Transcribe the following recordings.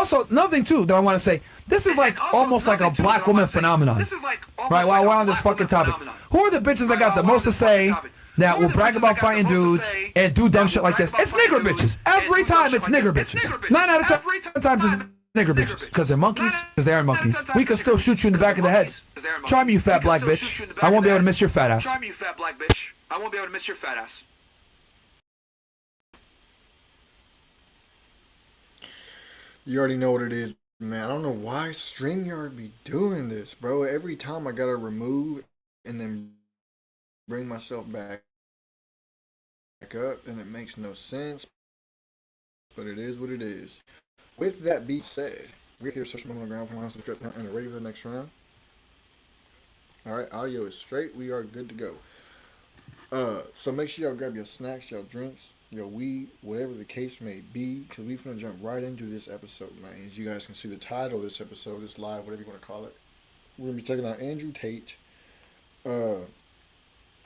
Also, another thing too that I want to say, this is like almost like a black woman phenomenon. Right, while we're on this fucking topic. Who are the bitches that got the most to say that will brag about fighting dudes and do dumb shit like this? It's nigger bitches. Every time it's nigger bitches. 9 out of 10 times it's nigger bitches. Because they're monkeys, because they are monkeys. We can still shoot you in the back of the head. Try me, you fat black bitch. I won't be able to miss your fat ass. Try me, you fat black bitch. I won't be able to miss your fat ass. You already know what it is, man. I don't know why StreamYard be doing this, bro. Every time I gotta remove and then bring myself back up, and it makes no sense. But it is what it is. With that being said, we're here searching on the ground for my house and ready for the next round. Alright, audio is straight. We are good to go. So make sure y'all grab your snacks, your drinks, your weed, whatever the case may be, because we're going to jump right into this episode, man. As you guys can see the title of this episode, this live, whatever you want to call it. We're going to be checking out Andrew Tate,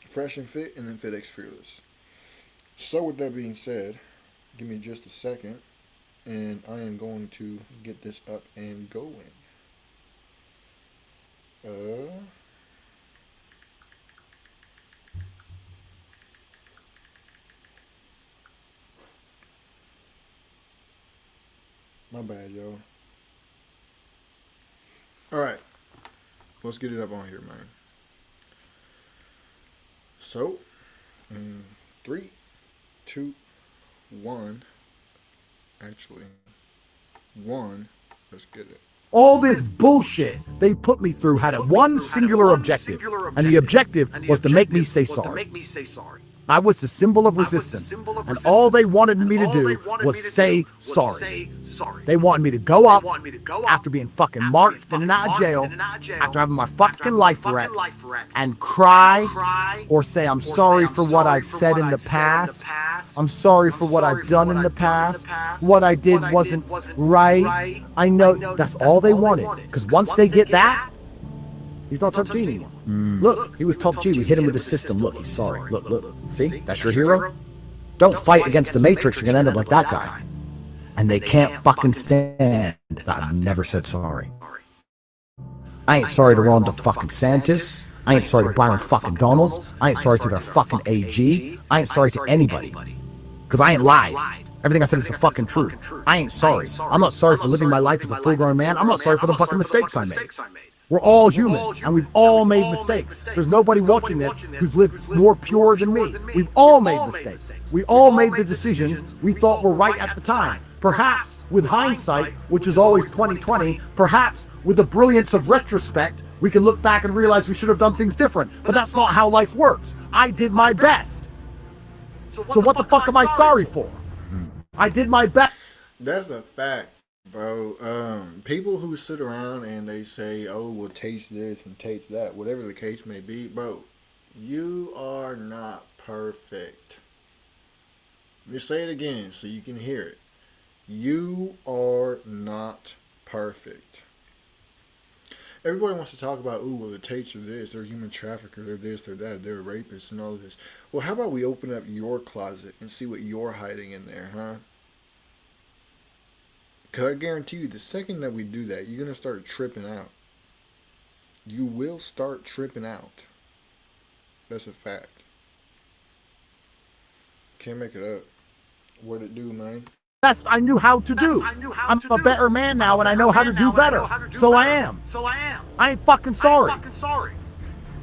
Fresh and Fit, and then Fit+Fitxfearless. So with that being said, give me just a second, and I am going to get this up and going. My bad, y'all. Alright. Let's get it up on here, man. So, in 3, 2, 1. Actually, 1. Let's get it. All this bullshit they put me through had one singular objective, and the objective was to make me say sorry. I was the symbol of resistance, and all they wanted me to do was say sorry. They wanted me to go up after being fucking marked in and out of jail, after having my fucking life wrecked, and cry or say I'm sorry for what I've said in the past. I'm sorry for what I've done in the past. What I did wasn't right. I know that's all they wanted, because once they get that, he's not Top G anymore. Look, he was Top G. We hit him with the system. Look, he's sorry. Look. See? That's your hero? Don't fight against the Matrix. You're going to end up like that guy. And they can't fucking stand that I never said sorry. I ain't sorry to Ron fucking DeSantis. I ain't sorry to Byron fucking Donalds. I ain't sorry to their fucking AG. I ain't sorry to anybody. Because I ain't lied. Everything I said is the fucking truth. I ain't sorry. I'm not sorry for living my life as a full-grown man. I'm not sorry for the fucking mistakes I made. We're all human, and we've all made mistakes. There's nobody watching this who's lived more pure than me. We've all made mistakes. We all made the decisions we thought were right at the time. Perhaps with hindsight, which is always 20/20, perhaps with the brilliance of retrospect, we can look back and realize we should have done things different. But that's not how life works. I did my best. So what the fuck am I sorry for? I did my best. That's a fact, bro. People who sit around and they say, oh, well, taste this and taste that, whatever the case may be, bro, you are not perfect. Let me say it again so you can hear it. You are not perfect. Everybody wants to talk about, ooh, well, the Tates are this, they're human trafficker, they're this, they're that, they're rapists and all of this. Well, how about we open up your closet and see what you're hiding in there, huh? Because I guarantee you, the second that we do that, you're going to start tripping out. You will start tripping out. That's a fact. Can't make it up. What it do, man? Best I knew how to do. I'm a better man now, and I know how to do better. So I am. I ain't fucking sorry.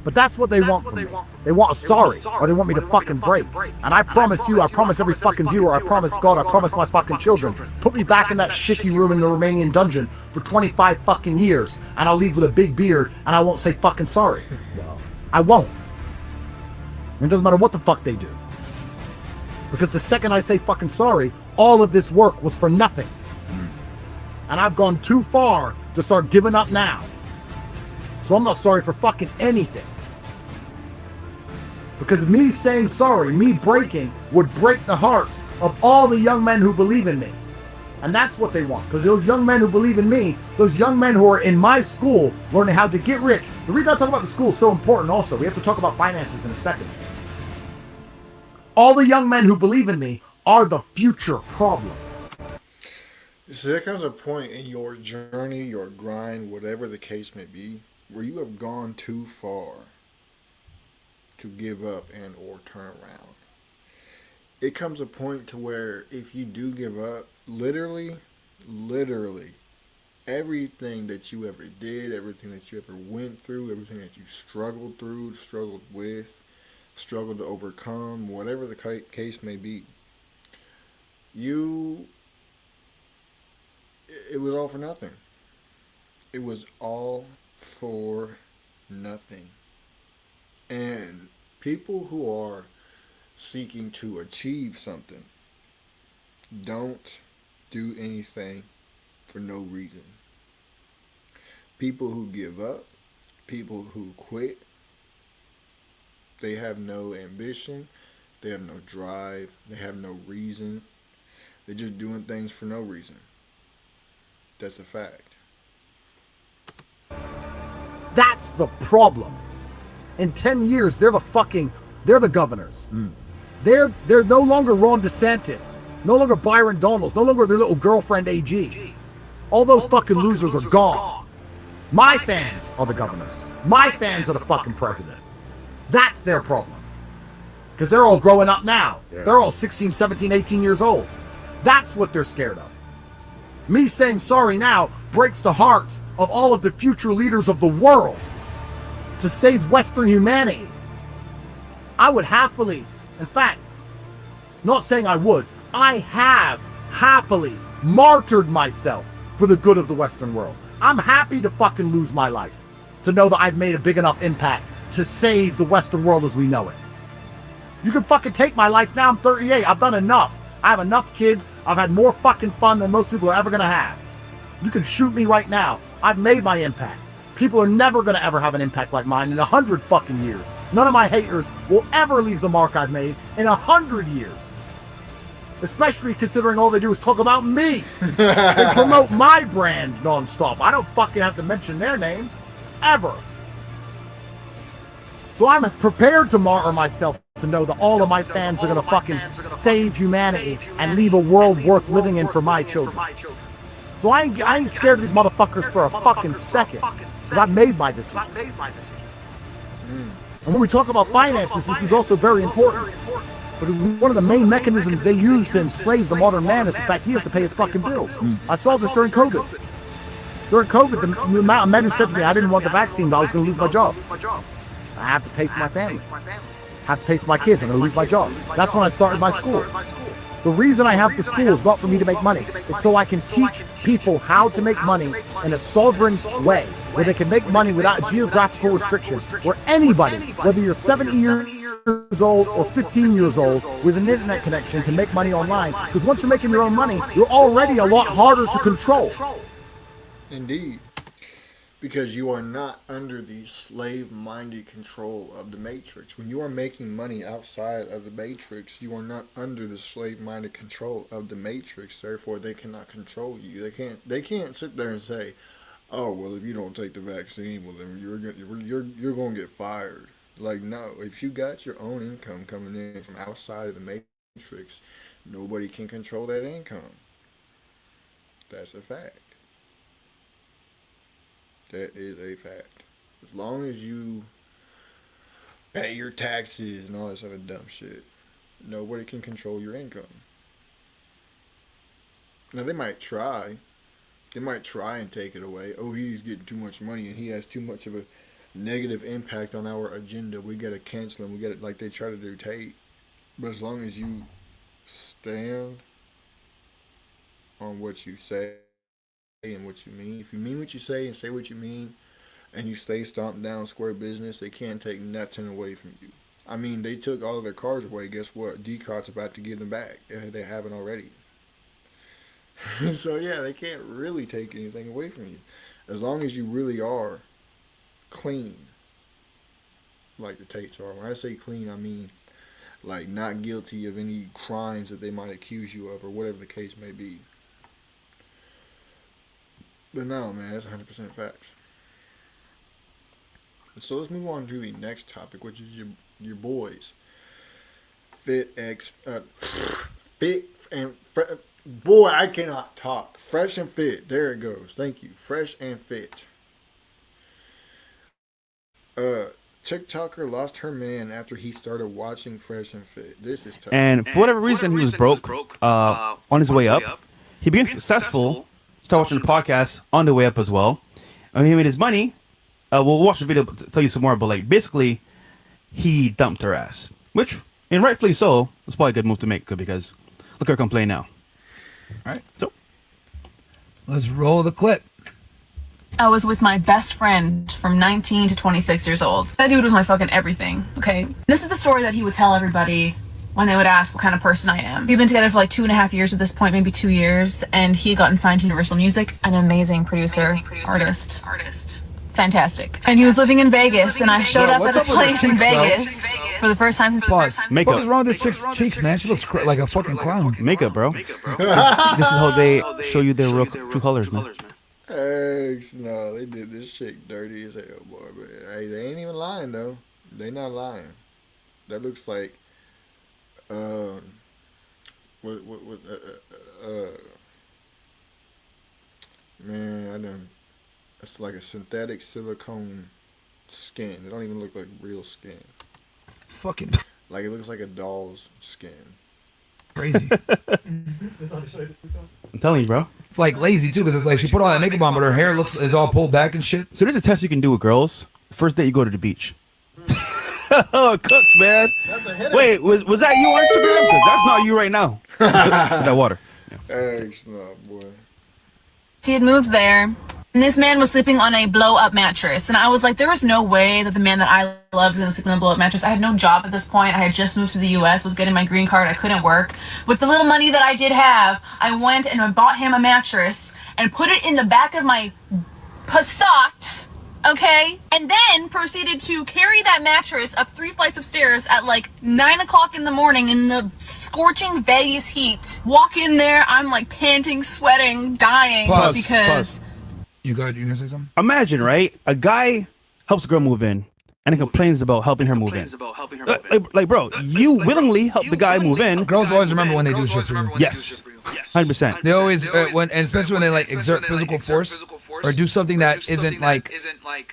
But that's what they want from me. They want a sorry, or they want me to fucking break. And I promise you, I promise every fucking viewer, I promise God, I promise my fucking children, put me back in that shitty room in the Romanian dungeon for 25 fucking years, and I'll leave with a big beard, and I won't say fucking sorry. I won't. It doesn't matter what the fuck they do. Because the second I say fucking sorry, all of this work was for nothing. And I've gone too far to start giving up now. So I'm not sorry for fucking anything. Because me saying sorry, me breaking, would break the hearts of all the young men who believe in me. And that's what they want. Because those young men who believe in me, those young men who are in my school learning how to get rich. The reason I talk about the school is so important also. We have to talk about finances in a second. All the young men who believe in me are the future problem. So there comes a point in your journey, your grind, whatever the case may be, where you have gone too far to give up and or turn around. It comes a point to where if you do give up, literally, everything that you ever did, everything that you ever went through, everything that you struggled through, struggled with, struggled to overcome, whatever the case may be, you, it was all for nothing. It was all for nothing. And people who are seeking to achieve something don't do anything for no reason. People who give up, people who quit, they have no ambition, they have no drive, they have no reason. They're just doing things for no reason. That's a fact. That's the problem. In 10 years, they're the governors. They're no longer Ron DeSantis, no longer Byron Donalds, no longer their little girlfriend AG. All those fucking losers are gone. My fans are the governors. My fans are the fucking president. That's their problem. Because they're all growing up now. They're all 16, 17, 18 years old. That's what they're scared of. Me saying sorry now breaks the hearts of all of the future leaders of the world to save Western humanity. I would happily, in fact, not saying I would, I have happily martyred myself for the good of the Western world. I'm happy to fucking lose my life to know that I've made a big enough impact to save the Western world as we know it. You can fucking take my life now. I'm 38. I've done enough. I have enough kids. I've had more fucking fun than most people are ever gonna have. You can shoot me right now. I've made my impact. People are never gonna ever have an impact like mine in 100 fucking years. None of my haters will ever leave the mark I've made in 100 years. Especially considering all they do is talk about me. They promote my brand nonstop. I don't fucking have to mention their names. Ever. So I'm prepared to martyr myself to know that all of my fans are gonna fucking save humanity and leave a world worth living in for my children. So I ain't scared of these motherfuckers for a fucking second. Because I've made my decision. And when we talk about finances, this is also very important. Because one of the main mechanisms they use to enslave the modern man is the fact he has to pay his fucking bills. I saw this during COVID. During COVID, the amount of men who said to me, I didn't want the vaccine, but I was going to lose my job. I have to pay for my family. I have to pay for my kids. I'm going to lose my job. That's when I started my school. The reason I have the school is not for me to make money. It's so I can teach people how to make money in a sovereign way, where they can make money without geographical restrictions, where anybody, whether you're 70 years old or 15 years old, with an internet connection can make money online. Because once you're making your own money, you're already a lot harder to control. Indeed. Because you are not under the slave-minded control of the Matrix. When you are making money outside of the Matrix, you are not under the slave-minded control of the Matrix. Therefore, they cannot control you. They can't sit there and say, "Oh, well, if you don't take the vaccine, well, then you're going to get fired." Like, no. If you got your own income coming in from outside of the Matrix, nobody can control that income. That's a fact. That is a fact. As long as you pay your taxes and all this other dumb shit, nobody can control your income. Now, they might try. They might try and take it away. Oh, he's getting too much money and he has too much of a negative impact on our agenda. We got to cancel him. We got to, like they try to do Tate. But as long as you stand on what you say, and what you mean. If you mean what you say and say what you mean, and you stay stomped down square business, they can't take nothing away from you. I mean, they took all of their cars away. Guess what? DCOT's about to give them back. They haven't already. So yeah, they can't really take anything away from you. As long as you really are clean, like the Tates are. When I say clean, I mean like not guilty of any crimes that they might accuse you of or whatever the case may be. But no, man, that's 100% facts. So let's move on to the next topic, which is your boys, Fit and boy, I cannot talk. Fresh and Fit. There it goes. Thank you. Fresh and Fit. TikToker lost her man after he started watching Fresh and Fit. This is tough. And for whatever reason, he was broke on his way up. He became successful, started watching the podcast on the way up as well. And he made his money. We'll watch the video to tell you some more, but like basically, he dumped her ass. Which, and rightfully so, was probably a good move to make because look at her complain now. All right, so let's roll the clip. I was with my best friend from 19 to 26 years old. That dude was my fucking everything, okay? This is the story that he would tell everybody when they would ask what kind of person I am. We've been together for like 2.5 years at this point, maybe 2 years, and he had gotten signed to Universal Music. An amazing producer, artist. Fantastic. And he was living in Vegas, and I showed up at his place in Vegas for the first time since Pause. Makeup. What is wrong with this chick's cheeks, man? She looks like a fucking clown. makeup, bro. This is how they show you their real true colors, man. No, they did this chick dirty as hell, boy. But hey, they ain't even lying though. They not lying. That looks like, man, I done. It's like a synthetic silicone skin. It don't even look like real skin. Fucking Like it looks like a doll's skin. crazy. I'm telling you, bro. It's like lazy too, because it's like she put all that makeup on, but her hair is all pulled back and shit. So there's a test you can do with girls. First day you go to the beach. Oh, cooked, man. That's a hitter. Wait, was that you on Instagram? Because that's not you right now. With that water. Eggs, no, boy. he had moved there. And this man was sleeping on a blow-up mattress. And I was like, there is no way that the man that I love is going to sleep on a blow-up mattress. I had no job at this point. I had just moved to the U.S., was getting my green card. I couldn't work. With the little money that I did have, I went and I bought him a mattress and put it in the back of my Passat, okay? And then proceeded to carry that mattress up 3 flights of stairs at like 9 o'clock in the morning in the scorching Vegas heat. Walk in there, I'm like panting, sweating, dying because... You gonna say something? Imagine, right? A guy helps a girl move in, and he complains about helping her move in. Like, bro, you willingly help the guy move in. Girls always remember when they do shit for you. Yes, 100%. They always, and especially when they like exert physical force or do something that isn't like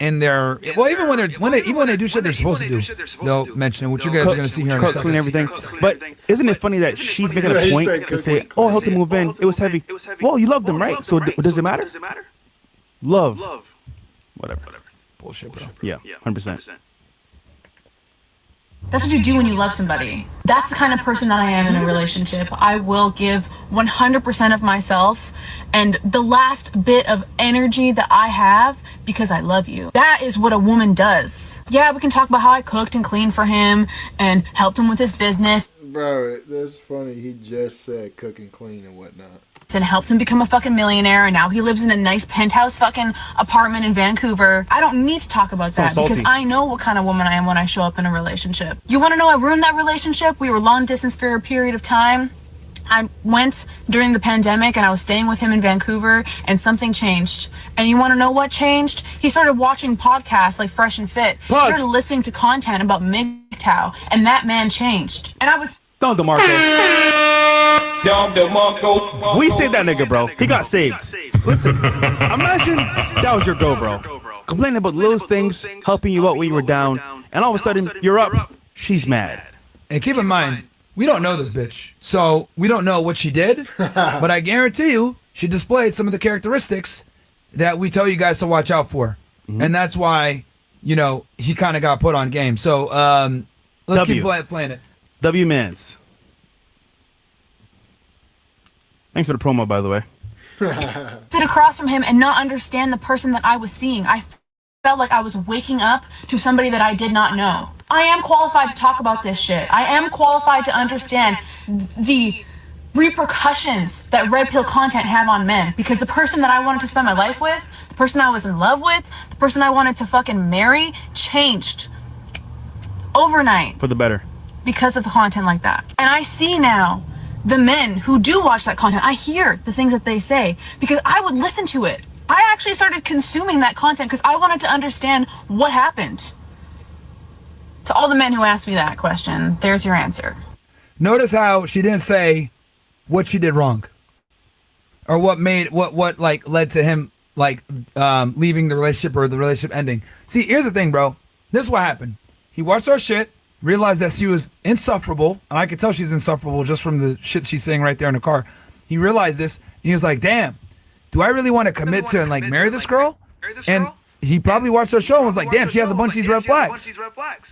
in their. Well, even when they do shit they're supposed to do, they'll mention it, which you guys are gonna see here in a second. Clean everything. But isn't it funny that she's making a point to say, "Oh, I helped him move in. It was heavy." Well, you loved him, right? So does it matter? Love. Whatever. Bullshit, bro. Yeah, 100%. That's what you do when you love somebody. That's the kind of person that I am in a relationship. I will give 100% of myself and the last bit of energy that I have because I love you. That is what a woman does. Yeah, we can talk about how I cooked and cleaned for him and helped him with his business. Bro, that's funny. He just said cook and clean and whatnot. And helped him become a fucking millionaire, and now he lives in a nice penthouse fucking apartment in Vancouver. I don't need to talk about that because I know what kind of woman I am when I show up in a relationship. You want to know I ruined that relationship? We were long distance for a period of time. I went during the pandemic and I was staying with him in Vancouver and something changed. And you want to know what changed? He started watching podcasts like Fresh and Fit. He started listening to content about MGTOW, and that man changed. And I was... Don't DeMarco. We saved that nigga, bro. He got saved. Listen, imagine that was your girl, bro. Complaining about little things, helping you out when you were down, and all of a sudden, you're up. She's mad. And keep in mind, we don't know this bitch. So we don't know what she did, but I guarantee you, she displayed some of the characteristics that we tell you guys to watch out for. Mm-hmm. And that's why, you know, he kind of got put on game. So let's keep playing it. W Mans. Thanks for the promo, by the way. Sit across from him and not understand the person that I was seeing. I felt like I was waking up to somebody that I did not know. I am qualified to talk about this shit. I am qualified to understand the repercussions that red pill content have on men, because the person that I wanted to spend my life with, the person I was in love with, the person I wanted to fucking marry changed overnight. For the better. Because of the content like that. And I see now the men who do watch that content. I hear the things that they say because I would listen to it. I actually started consuming that content because I wanted to understand what happened. To all the men who asked me that question, there's your answer. Notice how she didn't say what she did wrong, or what like led to him like leaving the relationship or the relationship ending. See, here's the thing, bro. This is what happened. He watched our shit, realized that she was insufferable, and I could tell she's insufferable just from the shit she's saying right there in the car. He realized this, and he was like, "Damn, do I really want to commit to and like marry this girl?" And he probably watched our show and was like, "Damn, she has a bunch of these red flags."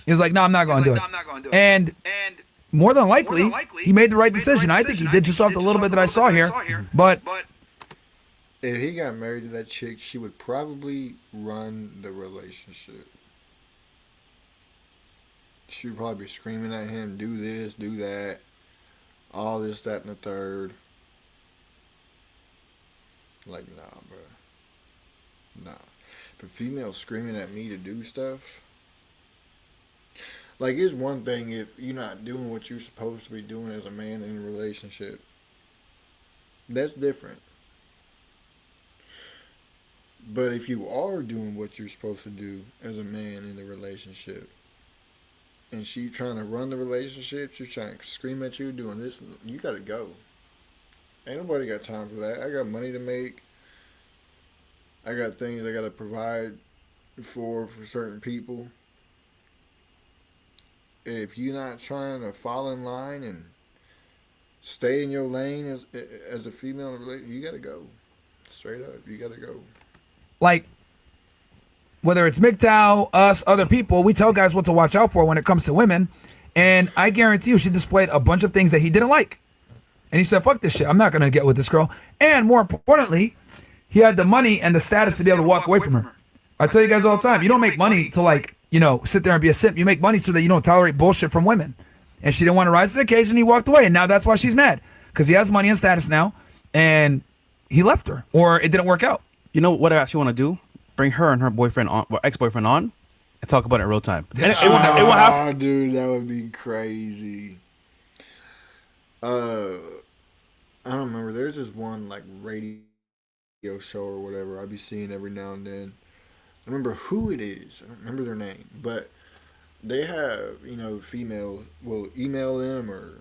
He was like, "No, I'm not going to do it." And more than likely, he made the right decision. I think he did just off the little bit that I saw here. But if he got married to that chick, she would probably run the relationship. She would probably be screaming at him, do this, do that, all this, that, and the third. Like, nah, bro. Nah. If a female screaming at me to do stuff, like, it's one thing if you're not doing what you're supposed to be doing as a man in a relationship. That's different. But if you are doing what you're supposed to do as a man in the relationship, and she trying to run the relationship, she's trying to scream at you, doing this, you gotta go. Ain't nobody got time for that. I got money to make. I got things I gotta provide for certain people. If you're not trying to fall in line and stay in your lane as a female in a relationship, you gotta go. Straight up, you gotta go. like, whether it's MGTOW, us, other people, we tell guys what to watch out for when it comes to women. And I guarantee you, she displayed a bunch of things that he didn't like. And he said, fuck this shit. I'm not going to get with this girl. And more importantly, he had the money and the status to be able to walk away from her. I tell you guys all the time, you don't make money to, like, you know, sit there and be a simp. You make money so that you don't tolerate bullshit from women. And she didn't want to rise to the occasion. He walked away. And now that's why she's mad. Because he has money and status now. And he left her. Or it didn't work out. You know what I actually want to do? Bring her and her boyfriend on, or ex-boyfriend on, and talk about it in real time. And it won't happen. Oh, dude, that would be crazy. I don't remember. There's this one like radio show or whatever I'd be seeing every now and then. I remember who it is. I don't remember their name, but they have, you know, females will email them or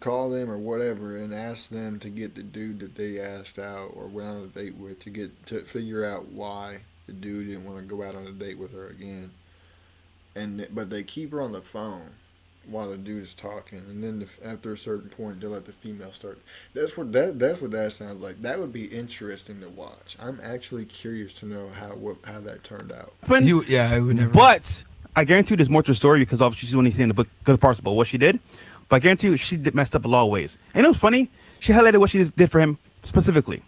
call them or whatever and ask them to get the dude that they asked out or went on a date with to figure out why the dude didn't want to go out on a date with her again. But they keep her on the phone while the dude is talking, and then after a certain point, they'll let the female start. That's what that sounds like. That would be interesting to watch. I'm actually curious to know how that turned out. I would never. But I guarantee you there's more to the story because obviously she's only saying the good parts about what she did. But I guarantee you she messed up a lot of ways. And it was funny. She highlighted what she did for him specifically.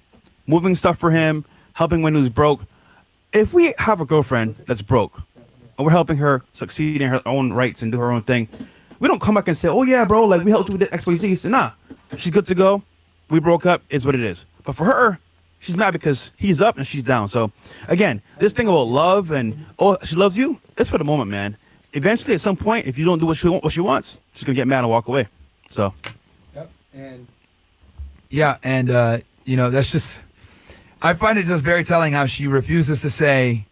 Moving stuff for him, helping when he was broke. If we have a girlfriend that's broke, and we're helping her succeed in her own rights and do her own thing, we don't come back and say, oh yeah, bro, like we helped you with the X, Y, Z. So, nah, she's good to go. We broke up, is what it is. But for her, she's mad because he's up and she's down. So again, this thing about love and, oh, she loves you, it's for the moment, man. Eventually, at some point, if you don't do what she wants, she's gonna get mad and walk away. So. Yep. And you know, that's just. I find it just very telling how she refuses to say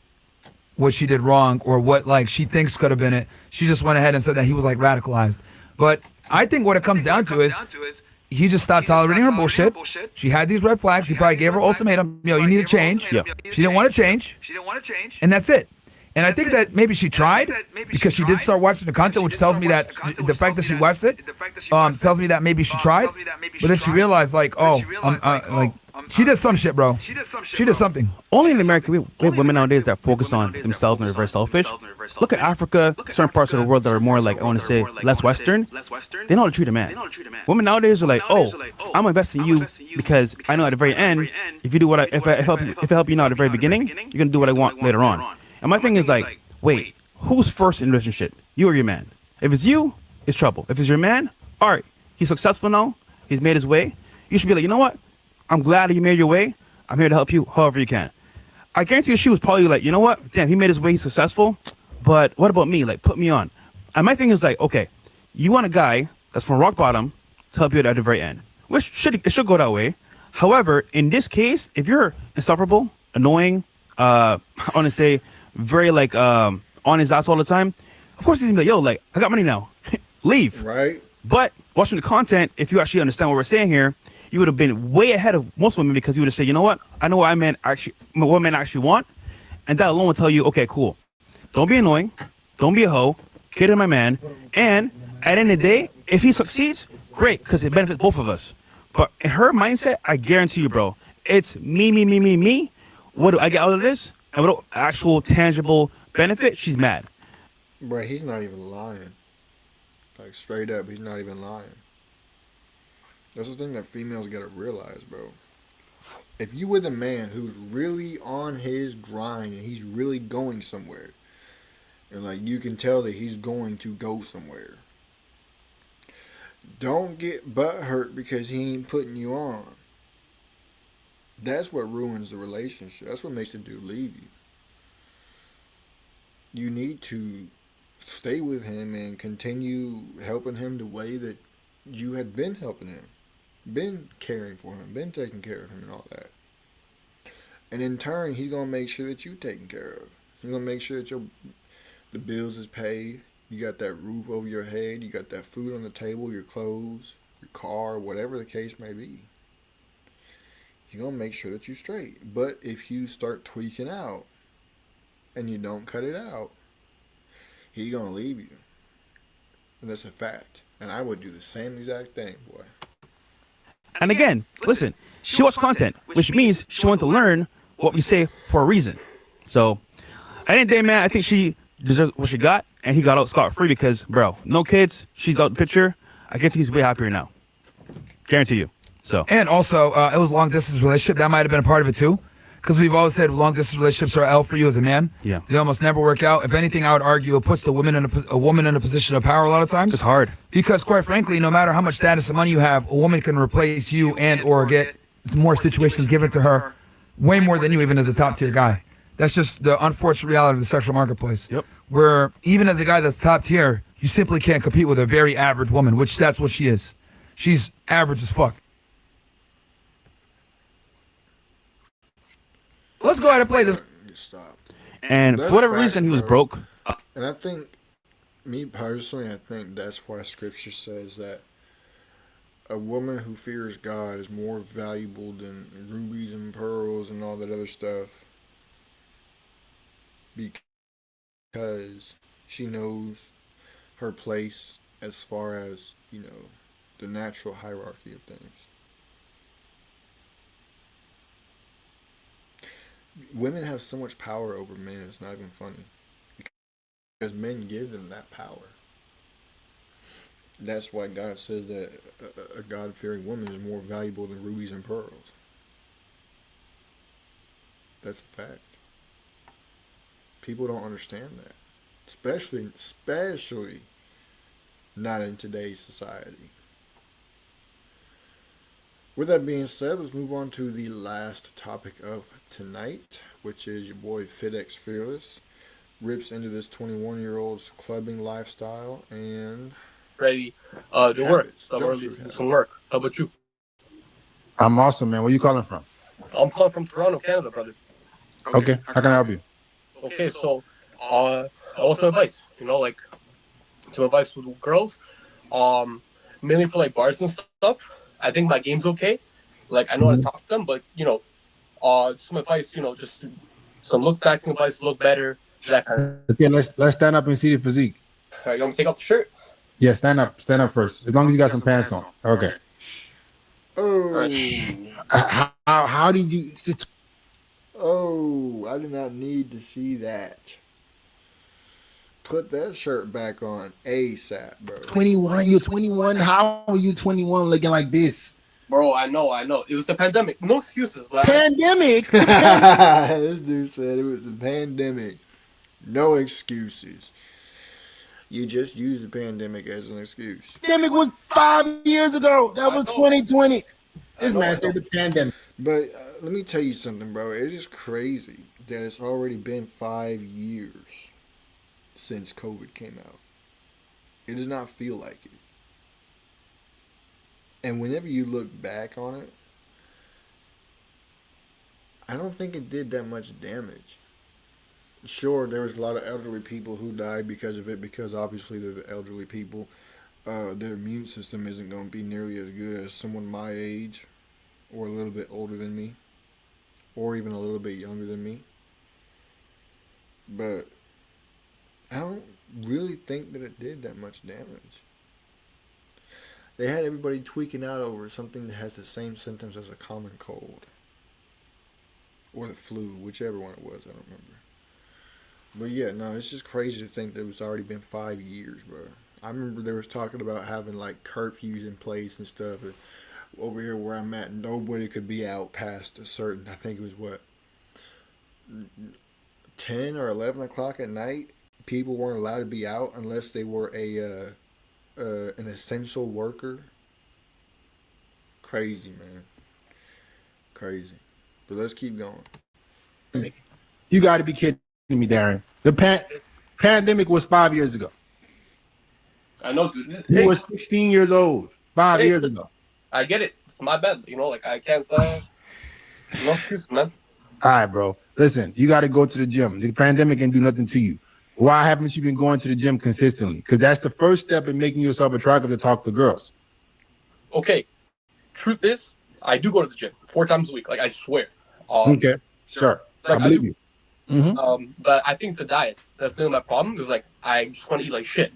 what she did wrong or what like she thinks could have been it. She just went ahead and said that he was like radicalized. But I think what it comes down to is he just stopped tolerating her bullshit. She had these red flags. He probably gave her ultimatum. Yo, you need to change. Yeah. She didn't want to change. And that's it. And I think that maybe she tried because she did start watching the content, which tells me that the fact that she watched it tells me that maybe she tried. But then she realized, like, oh, like she did some shit, bro. She did something. Only in America, we have women nowadays that focus on themselves and are very selfish. Look at Africa, certain parts of the world that are more like, I want to say, less Western. They know how to treat a man. Women nowadays are like, oh, I'm investing in you because I know at the very end, if you do what if I help you now at the very beginning, you're gonna do what I want later on. And my thing is like, wait, who's first in a relationship? You or your man? If it's you, it's trouble. If it's your man, all right, he's successful now. He's made his way. You should be like, you know what? I'm glad you made your way. I'm here to help you however you can. I guarantee you she was probably like, you know what? Damn, he made his way. He's successful. But what about me? Like, put me on. And my thing is like, okay, you want a guy that's from rock bottom to help you at the very end. Which it should go that way. However, in this case, if you're insufferable, annoying, I want to say very like on his ass all the time, of course he's gonna be like, yo, like, I got money now. Leave. Right. But watching the content, if you actually understand what we're saying here, you would have been way ahead of most women because you would have said, you know what, I know what men actually want, and that alone will tell you, okay, cool, don't be annoying, don't be a hoe, cater to my man, and at the end of the day, if he succeeds, great, because it benefits both of us. But in her mindset, I guarantee you, bro, it's me, me, me, me, me. What do I get out of this? And what actual tangible benefit? She's mad. Bro, he's not even lying. Like, straight up, he's not even lying. That's the thing that females gotta realize, bro. If you with a man who's really on his grind and he's really going somewhere, and like you can tell that he's going to go somewhere, don't get butthurt because he ain't putting you on. That's what ruins the relationship. That's what makes the dude leave you. You need to stay with him and continue helping him the way that you had been helping him, been caring for him, been taking care of him and all that. And in turn, he's going to make sure that you're taken care of. He's going to make sure that the bills is paid. You got that roof over your head. You got that food on the table, your clothes, your car, whatever the case may be. He's going to make sure that you're straight. But if you start tweaking out and you don't cut it out, he's going to leave you. And that's a fact. And I would do the same exact thing, boy. And again, listen, she watched content, which means she wanted to learn what we say for a reason. So, at the end of the day, man, I think she deserves what she got, and he got out scot-free because, bro, no kids, she's out the picture. I guarantee he's way happier now. Guarantee you. So. And also, it was a long-distance relationship. That might have been a part of it, too. Because we've always said long-distance relationships are L for you as a man. Yeah. They almost never work out. If anything, I would argue it puts the woman a woman in a position of power a lot of times. It's hard. Because, quite frankly, no matter how much status and money you have, a woman can replace you and or get more situations given to her way more than you, even as a top-tier guy. That's just the unfortunate reality of the sexual marketplace. Yep. Where even as a guy that's top-tier, you simply can't compete with a very average woman, which that's what she is. She's average as fuck. Let's go ahead and play this. Stop. And That's for whatever fact, reason, he was bro. broke. And I think, me personally, I think that's why Scripture says that a woman who fears God is more valuable than rubies and pearls and all that other stuff, because she knows her place as far as, you know, the natural hierarchy of things. Women have so much power over men, it's not even funny. Because men give them that power. That's why God says that a God-fearing woman is more valuable than rubies and pearls. That's a fact. People don't understand that. Especially not in today's society. With that being said, let's move on to the last topic of tonight, which is your boy Fit+Fitxfearless rips into this 21-year-old's clubbing lifestyle and ready to work. habits, So I'm jump ready suit to do habits. some work. How about you? I'm awesome, man. Where you calling from? I'm calling from Toronto, Canada, brother. Okay, how can I help you? Okay, so what's my advice? You know, like some advice with girls. Mainly for like bars and stuff. I think my game's okay. Like I know how to talk to them, but you know, some advice. You know, just some look backs advice, look better, that kind of. Okay, let's stand up and see the physique. You want me to take off the shirt? Yeah, stand up first. As long as you got some pants on. Okay. Oh, How did you? oh, I do not need to see that. Put that shirt back on ASAP, bro. 21. You're 21. How are you 21 looking like this? Bro, I know. It was the pandemic. No excuses, but Pandemic. This dude said it was the pandemic. No excuses. You just use the pandemic as an excuse. Pandemic was 5 years ago. That was 2020. This man said the pandemic. But let me tell you something, bro. It is crazy that it's already been 5 years since COVID came out. It does not feel like it. And whenever you look back on it, I don't think it did that much damage. Sure, there was a lot of elderly people who died because of it, because obviously they're the elderly people. Their immune system isn't going to be nearly as good as someone my age or a little bit older than me, or even a little bit younger than me. But I don't really think that it did that much damage. They had everybody tweaking out over something that has the same symptoms as a common cold. Or the flu, whichever one it was, I don't remember. But yeah, no, it's just crazy to think that it's already been 5 years, bro. I remember they was talking about having like curfews in place and stuff. Over here where I'm at, nobody could be out past a certain, I think it was what, 10 or 11 o'clock at night. People weren't allowed to be out unless they were an essential worker. Crazy, man. Crazy. But let's keep going. You got to be kidding me, Darren. The pandemic was 5 years ago. I know, dude. You were 16 years old 5 years ago. I get it. It's my bad. You know, like I can't. No excuse, man. All right, bro. Listen, you got to go to the gym. The pandemic can do nothing to you. Why haven't you been going to the gym consistently? Because that's the first step in making yourself attractive to talk to girls. Okay. Truth is, I do go to the gym 4 times a week. Like I swear. Okay, sure. Like, I believe you. Mm-hmm. But I think it's the diet. That's been my problem. Is like I just want to eat like shit,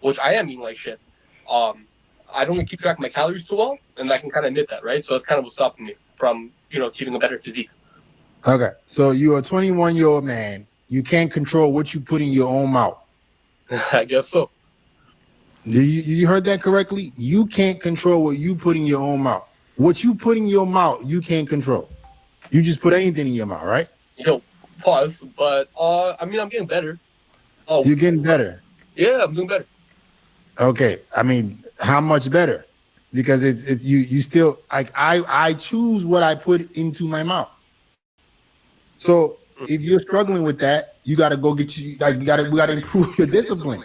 which I am eating like shit. I don't keep track of my calories too well, and I can kind of admit that, right? So that's kind of what's stopping me from, achieving a better physique. Okay, so you're a 21-year-old man. You can't control what you put in your own mouth. I guess so. You heard that correctly? You can't control what you put in your own mouth. What you put in your mouth, you can't control. You just put anything in your mouth, right? Pause. But I'm getting better. Oh, You're getting better. Yeah, I'm doing better. Okay, how much better? Because it's you still like I choose what I put into my mouth. So if you're struggling with that, you got to go get we got to improve your discipline.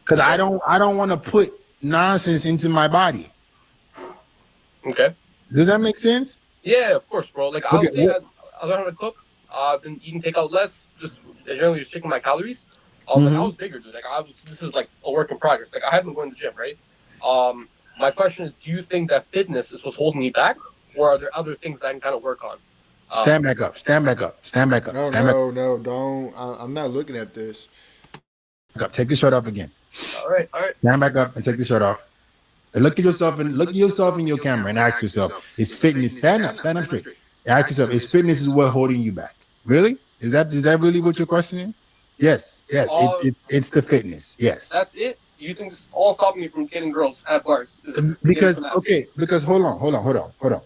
Because I don't want to put nonsense into my body. Okay. Does that make sense? Yeah, of course, bro. Like Okay, I learned how to cook. I've been eating takeout less, just generally just checking my calories. Like I was bigger, dude. Like this is like a work in progress. Like I haven't been going to the gym, right? My question is, do you think that fitness is what's holding me back, or are there other things I can kind of work on? Stand back up. Stand back up. Stand back up. No, don't. I'm not looking at this. Take the shirt off again. All right. Stand back up and take the shirt off. And look at yourself in your camera and ask yourself, is fitness, stand up straight. Ask yourself, is fitness what holding you back? Really? Is that really what your question is? Yes. It's the fitness. Yes. That's it. You think this is all stopping me from getting girls at bars? Because hold on.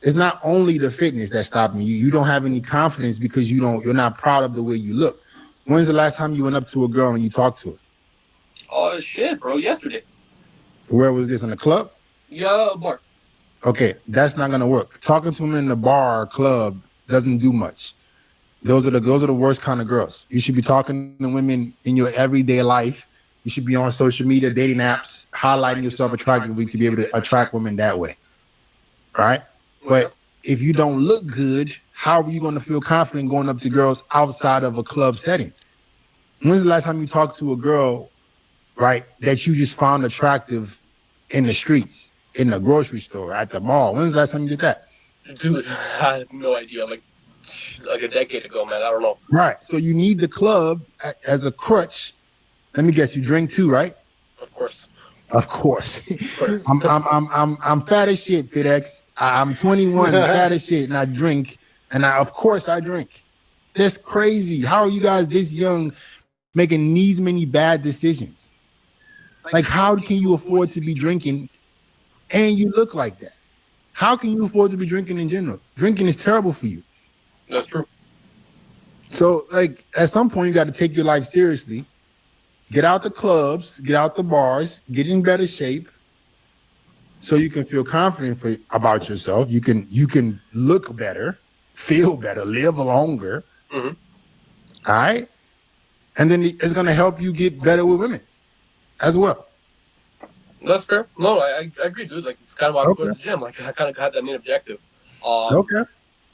It's not only the fitness that's stopping you. You don't have any confidence because you're not proud of the way you look. When's the last time you went up to a girl and you talked to her? Oh shit, bro! Yesterday. Where was this, in the club? Yeah, bar. Okay, that's not gonna work. Talking to them in the bar or club doesn't do much. Those are the worst kind of girls. You should be talking to women in your everyday life. You should be on social media, dating apps, highlighting yourself attractively to be able to attract women that way. Right? But if you don't look good, how are you going to feel confident going up to girls outside of a club setting? When's the last time you talked to a girl, right, that you just found attractive in the streets, in the grocery store, at the mall? When's the last time you did that? Dude, I have no idea. Like a decade ago, man. I don't know. Right. So you need the club as a crutch. Let me guess, you drink too, right? Of course. Of course. I'm fat as shit, FitX. I'm 21, fat as shit, and I drink. And of course I drink. That's crazy. How are you guys this young making these many bad decisions? Like, how can you afford to be drinking and you look like that? How can you afford to be drinking in general? Drinking is terrible for you. That's true. So, like, at some point, you got to take your life seriously. Get out the clubs, get out the bars, get in better shape, so you can feel confident about yourself. You can look better, feel better, live longer. Mm-hmm. All right, and then it's gonna help you get better with women as well. That's fair. No, I agree, dude. Like, it's kind of why I go to the gym. Like, I kind of had that main objective. Okay,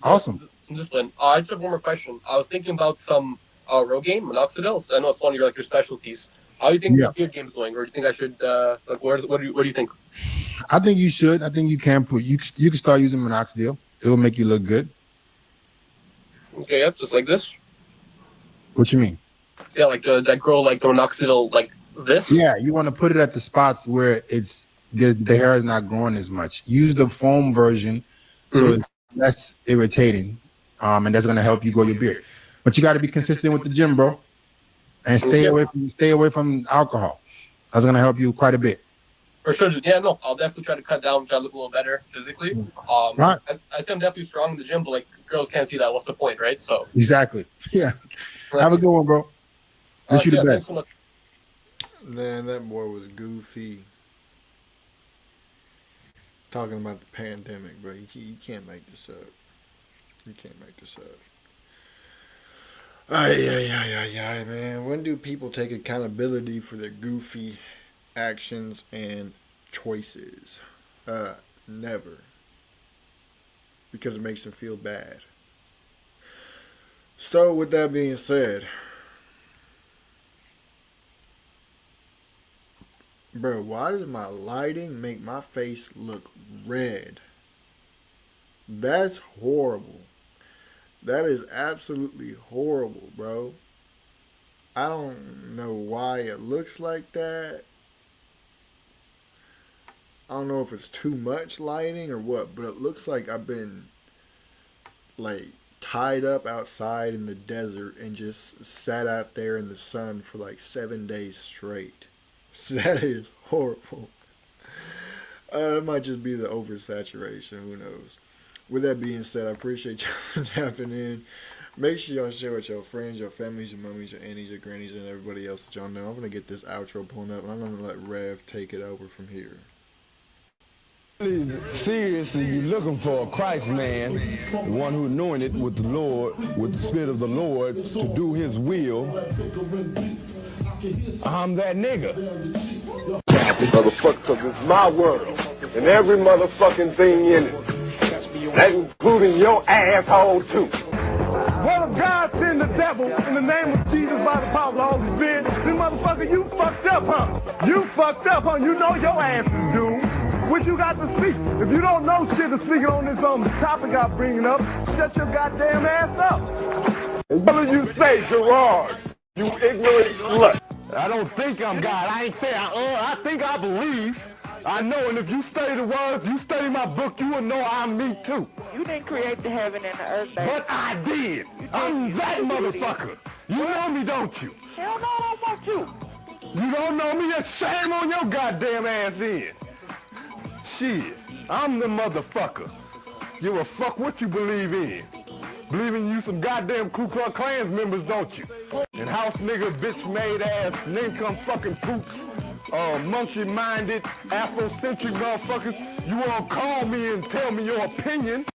awesome. Some discipline. I just have one more question. I was thinking about some Rogaine, minoxidil. I know it's one of your specialties. How do you think Yeah. the beard game's going, or do you think I should like what do you think? I think you should. I think you can put you can start using minoxidil. It will make you look good. Okay, yep, just like this. What you mean? Yeah, like that grow like the minoxidil like this. Yeah, you want to put it at the spots where it's the hair is not growing as much. Use the foam version, so it's less irritating, and that's gonna help you grow your beard. But you got to be consistent with the gym, bro, and stay away from alcohol. That's gonna help you quite a bit. For sure. Yeah, no, I'll definitely try to cut down, try to look a little better physically. Right. I think I'm definitely strong in the gym, but like girls can't see that. What's the point, right? So Exactly. Yeah. Have a good one, bro. Wish you the yeah, best. thanks so much. Man, that boy was goofy. Talking about the pandemic, bro. You can't make this up. You can't make this up. Ay, man. When do people take accountability for their goofy actions and choices? Never. Because it makes them feel bad. So, with that being said, bro, why does my lighting make my face look red? That's horrible. That is absolutely horrible, bro. I don't know why it looks like that. I don't know if it's too much lighting or what, but it looks like I've been like tied up outside in the desert and just sat out there in the sun for like 7 days straight. That is horrible. It might just be the oversaturation. Who knows? With that being said, I appreciate y'all tapping in. Make sure y'all share with your friends, your families, your mummies, your aunties, your grannies, and everybody else that y'all know. I'm going to get this outro pulling up, and I'm going to let Rev take it over from here. Seriously, you're looking for a Christ man, the one who anointed with the Lord, with the Spirit of the Lord, to do his will. I'm that nigga. Motherfucker, because it's my world, and every motherfucking thing in it. That including your asshole, too. What if God send the devil in the name of Jesus by the power of the Holy Spirit? Then motherfucker, you fucked up, huh? You fucked up, huh? You know your ass is doomed. What you got to speak? If you don't know shit to speak on this topic I'm bringing up, shut your goddamn ass up. What do you say, Gerard? You ignorant slut. I don't think I'm God. I ain't saying I think I believe. I know, and if you study the words, you study my book, you will know I'm me too. You didn't create the heaven and the earth, baby. But I did. I'm that motherfucker. You know me, don't you? Hell no, I don't want you. You don't know me? That's shame on your goddamn ass then. Shit, I'm the motherfucker. Give a fuck what you believe in. Believe in you some goddamn Ku Klux Klans members, don't you? And house nigga, bitch made ass, nincome fucking poops, monkey minded, Afrocentric motherfuckers. You all call me and tell me your opinion.